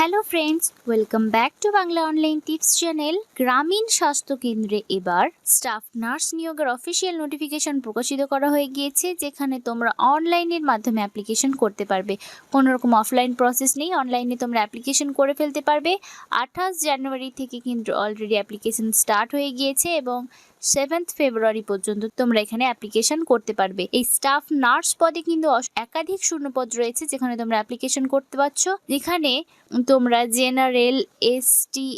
Hello friends, welcome back to Bangla online tips channel. গ্রামীণ স্বাস্থ্য কেন্দ্রে এবার স্টাফ নার্স নিয়োগের অফিসিয়াল নোটিফিকেশন প্রকাশিত করা হয়ে গিয়েছে, যেখানে তোমরা অনলাইনের মাধ্যমে অ্যাপ্লিকেশন করতে পারবে। কোনো রকম অফলাইন প্রসেস নেই, অনলাইনে তোমরা অ্যাপ্লিকেশন করে ফেলতে পারবে। 28 জানুয়ারি থেকে কিন্তু অলরেডি অ্যাপ্লিকেশন স্টার্ট হয়ে গিয়েছে এবং 7 ফেব্রুয়ারি পর্যন্ত তোমরা এখানে অ্যাপ্লিকেশন করতে পারবে। এই স্টাফ নার্স পদে কিন্তু একাধিক শূন্যপদ রয়েছে, যেখানে তোমরা অ্যাপ্লিকেশন করতে পারছো। যেখানে তোমরা general, ST,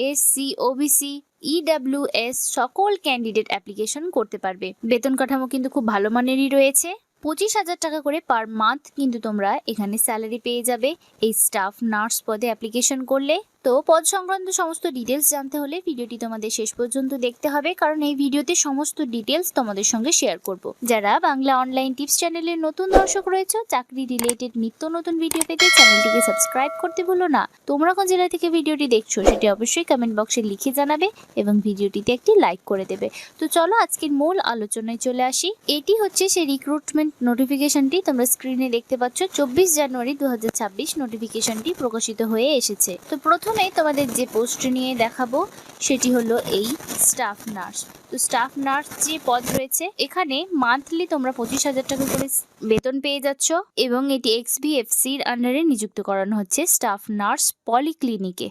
SC, OBC, EWS সকল ক্যান্ডিডেট অ্যাপ্লিকেশন করতে পারবে। বেতন কাঠামো কিন্তু খুব ভালো মানেরই রয়েছে। 25,000 টাকা করে পার মান্থ কিন্তু তোমরা এখানে স্যালারি পেয়ে যাবে এই স্টাফ নার্স পদে অ্যাপ্লিকেশন করলে। তো পদ সংক্রান্ত সমস্ত ডিটেলস জানতে হলে ভিডিওটি তোমাদের শেষ পর্যন্ত দেখতে হবে, কারণ এই ভিডিওতে সমস্ত ডিটেলস তোমাদের সঙ্গে শেয়ার করব। যারা বাংলা অনলাইন টিপস চ্যানেলের নতুন দর্শক রয়েছে, চাকরি রিলেটেড নিত্য নতুন ভিডিও পেতে চ্যানেলটিকে সাবস্ক্রাইব করতে ভুলো না। তোমরা কোন জেলা থেকে ভিডিওটি দেখছো সেটি অবশ্যই কমেন্ট বক্সে লিখে জানাবে এবং ভিডিওটিতে একটি লাইক করে দেবে। তো চলো আজকের মূল আলোচনায় চলে আসি। এটি হচ্ছে সেই রিক্রুটমেন্ট নোটিফিকেশনটি, তোমরা স্ক্রিনে দেখতে পাচ্ছ। 24 জানুয়ারি 2026 নোটিফিকেশনটি প্রকাশিত হয়ে এসেছে। তো প্রথমে তোমাদের যে পোস্ট নিয়ে দেখাবো সেটি হলো এই স্টাফ নার্স। তো স্টাফ নার্স যে পদ রয়েছে, এখানে মান্থলি তোমরা 25,000 টাকা করে বেতন পেয়ে যাচ্ছ এবং এটি এক্সবিএফসির আন্ডারে নিযুক্ত করানো হচ্ছে স্টাফ নার্স পলিক্লিনিকে।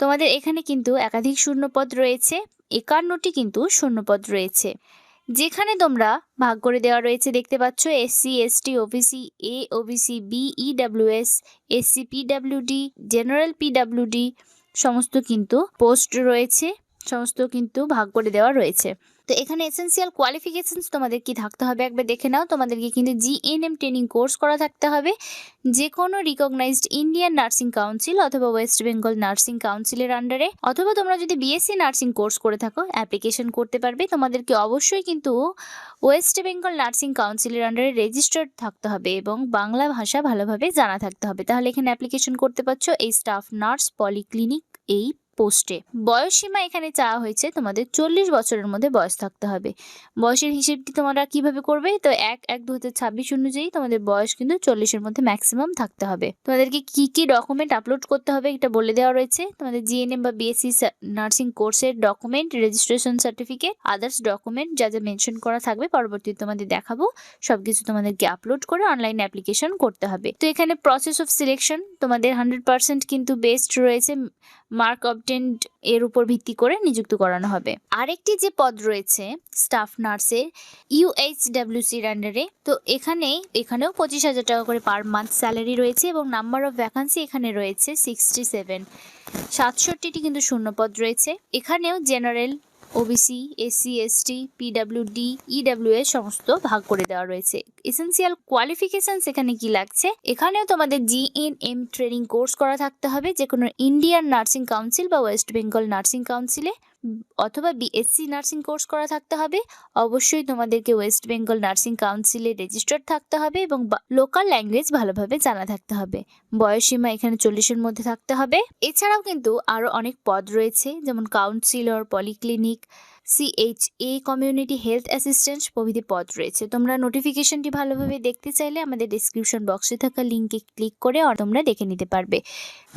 তোমাদের এখানে কিন্তু একাধিক শূন্যপদ রয়েছে, 51টি কিন্তু শূন্যপদ রয়েছে, যেখানে তোমরা ভাগ করে দেওয়া রয়েছে। দেখতে পাচ্ছ SC, ST, OBC A, OBC B, EWS, SC, PWD, general PWD সমস্ত কিন্তু পোস্ট রয়েছে, সমস্ত কিন্তু ভাগ করে দেওয়া রয়েছে। তো এখানে এসেনশিয়াল কোয়ালিফিকেশনস তোমাদের কি থাকতে হবে একবার দেখে নাও। তোমাদেরকে কিন্তু জিএনএম ট্রেনিং কোর্স করা থাকতে হবে, যে কোনো রিকগনাইজড ইন্ডিয়ান নার্সিং কাউন্সিল অথবা ওয়েস্ট বেঙ্গল নার্সিং কাউন্সিলের আন্ডারে, অথবা তোমরা যদি বিএসসি নার্সিং কোর্স করে থাকো অ্যাপ্লিকেশন করতে পারবে। তোমাদেরকে অবশ্যই কিন্তু ওয়েস্ট বেঙ্গল নার্সিং কাউন্সিলের আন্ডারে রেজিস্টার্ড থাকতে হবে এবং বাংলা ভাষা ভালোভাবে জানা থাকতে হবে, তাহলে এখানে অ্যাপ্লিকেশন করতে পারছো এই স্টাফ নার্স পলিক্লিনিক এই পোস্টে। বয়স সীমা এখানে চাওয়া হয়েছে তোমাদের 40 বছরের মধ্যে বয়স থাকতে হবে। বয়সের হিসেবটি তোমরা কিভাবে করবে? তো 1/1/2026 অনুযায়ী তোমাদের বয়স কিন্তু 40-এর মধ্যে ম্যাক্সিমাম থাকতে হবে। তোমাদেরকে কি কি ডকুমেন্ট আপলোড করতে হবে এটা বলে দেওয়া রয়েছে। তোমাদের জিএনএম বা বিএসসি নার্সিং কোর্সের document, registration certificate, others document যা যা মেনশন করা থাকবে পরবর্তীতে তোমাদের দেখাবো, সবকিছু তোমাদেরকে আপলোড করে অনলাইন অ্যাপ্লিকেশন করতে হবে। তো এখানে প্রসেস অফ সিলেকশন তোমাদের 100% কিন্তু বেস্ট রয়েছে, মার্ক অবটেন্ড এর উপর ভিত্তি করে নিযুক্ত করানো হবে। আরেকটি যে পদ রয়েছে স্টাফ নার্সের ইউএইচডব্লিউসির আন্ডারে, তো এখানেও 25,000 টাকা করে পার মান্থ স্যালারি রয়েছে এবং নাম্বার অফ ভ্যাকান্সি এখানে রয়েছে 67। 67টি কিন্তু শূন্যপদ রয়েছে। এখানেও general, OBC, SC, ST, PWD, EWS সমস্ত ভাগ করে দেওয়া রয়েছে। এসেনশিয়াল কোয়ালিফিকেশনস এখানে কি লাগছে? এখানেও তোমাদের জিএনএম ট্রেনিং কোর্স করা থাকতে হবে, যে কোনো ইন্ডিয়ান নার্সিং কাউন্সিল বা ওয়েস্ট বেঙ্গল নার্সিং কাউন্সিলে, অথবা বিএসসি নার্সিং কোর্স করা থাকতে হবে। অবশ্যই তোমাদেরকে ওয়েস্ট বেঙ্গল নার্সিং কাউন্সিলে রেজিস্টার্ড থাকতে হবে এবং লোকাল ল্যাঙ্গুয়েজ ভালোভাবে জানা থাকতে হবে। বয়সসীমা এখানে 40-এর মধ্যে থাকতে হবে। এছাড়াও কিন্তু আরও অনেক পদ রয়েছে, যেমন councillor, polyclinic, CHA, community health assistant প্রভৃতি পদ রয়েছে। তোমরা নোটিফিকেশনটি ভালোভাবে দেখতে চাইলে আমাদের ডিসক্রিপশন বক্সে থাকা লিঙ্কে ক্লিক করে তোমরা দেখে নিতে পারবে।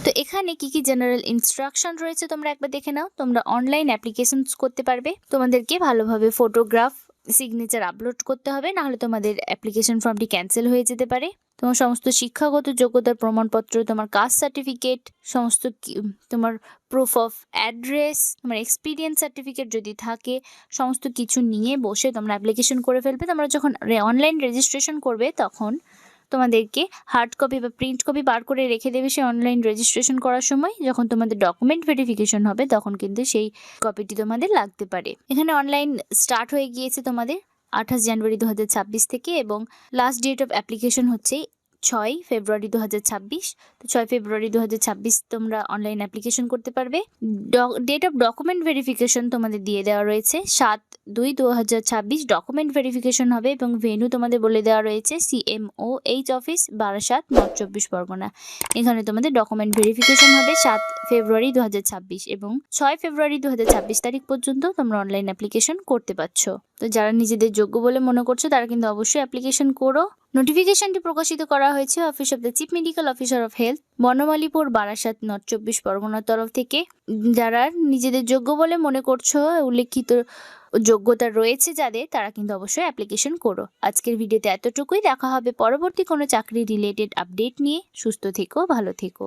তো এখানে কি কি জেনারেল ইনস্ট্রাকশন রয়েছে তোমরা একবার দেখে নাও। তোমরা অনলাইন অ্যাপ্লিকেশনস করতে পারবে। তোমাদেরকে ভালোভাবে ফটোগ্রাফ, সিগনেচার আপলোড করতে হবে, নাহলে তোমাদের অ্যাপ্লিকেশন ফর্মটি ক্যান্সেল হয়ে যেতে পারে। তোমার সমস্ত শিক্ষাগত যোগ্যতার প্রমাণপত্র, তোমার কাস্ট সার্টিফিকেট, সমস্ত তোমার প্রুফ অফ অ্যাড্রেস, তোমার এক্সপিরিয়েন্স সার্টিফিকেট যদি থাকে, সমস্ত কিছু নিয়ে বসে তোমরা অ্যাপ্লিকেশন করে ফেলবে। তোমরা যখন অনলাইন রেজিস্ট্রেশন করবে তখন তোমাদেরকে হার্ড কপি বা প্রিন্ট কপি বার করে রেখে দেবে সে অনলাইন রেজিস্ট্রেশন করার সময়। যখন তোমাদের ডকুমেন্ট ভেরিফিকেশন হবে তখন কিন্তু সেই কপিটি তোমাদের লাগতে পারে। এখানে অনলাইন স্টার্ট হয়ে গিয়েছে তোমাদের 28 জানুয়ারি 2026 থেকে এবং লাস্ট ডেট অফ অ্যাপ্লিকেশন হচ্ছে 6 ফেব্রুয়ারি 2026। তো 6 ফেব্রুয়ারি 2026 তোমরা অনলাইন অ্যাপ্লিকেশন করতে পারবে। ডেট অফ ডকুমেন্ট ভেরিফিকেশন তোমাদের দিয়ে দেওয়া রয়েছে 7/2/2026 ডকুমেন্ট ভেরিফিকেশন হবে এবং ভেন্যু তোমাদের বলে দেওয়া রয়েছে CMOH office, Barasat, north 24 Pargana. এখানে তোমাদের ডকুমেন্ট ভেরিফিকেশন হবে 7 ফেব্রুয়ারি 2026 এবং 6 ফেব্রুয়ারি 2026 তারিখ পর্যন্ত তোমরা অনলাইন অ্যাপ্লিকেশন করতে পারছো। তো যারা নিজেদের যোগ্য বলে মনে করছো তারা কিন্তু অবশ্যই অ্যাপ্লিকেশন করো। নোটিফিকেশনটি প্রকাশিত করা হয়েছে office of the chief medical officer of health, Banamalipur, Barasat, north 24 পরগনার তরফ থেকে। যারা নিজেদের যোগ্য বলে মনে করছো, উল্লেখিত যোগ্যতা রয়েছে যাদের, তারা কিন্তু অবশ্যই অ্যাপ্লিকেশন করো। আজকের ভিডিওতে এতটুকুই। দেখা হবে পরবর্তী কোনো চাকরি রিলেটেড আপডেট নিয়ে। সুস্থ থেকো, ভালো থেকো।